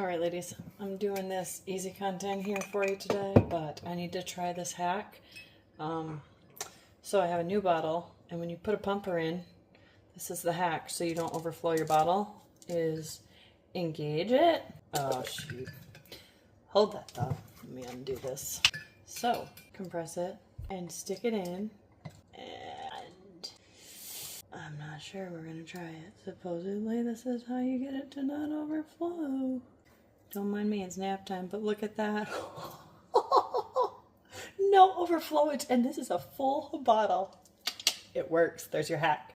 All right, ladies, I'm doing this easy content here for you today, but I need to try this hack. So I have a new bottle, and when you put a pumper in, this is the hack so you don't overflow your bottle, is engage it. Oh, shoot. Hold that thought. Let me undo this. So, compress it and stick it in, and I'm not sure, we're gonna try it. Supposedly this is how you get it to not overflow. Don't mind me, it's nap time, but look at that. No overflow, and this is a full bottle. It works. There's your hack.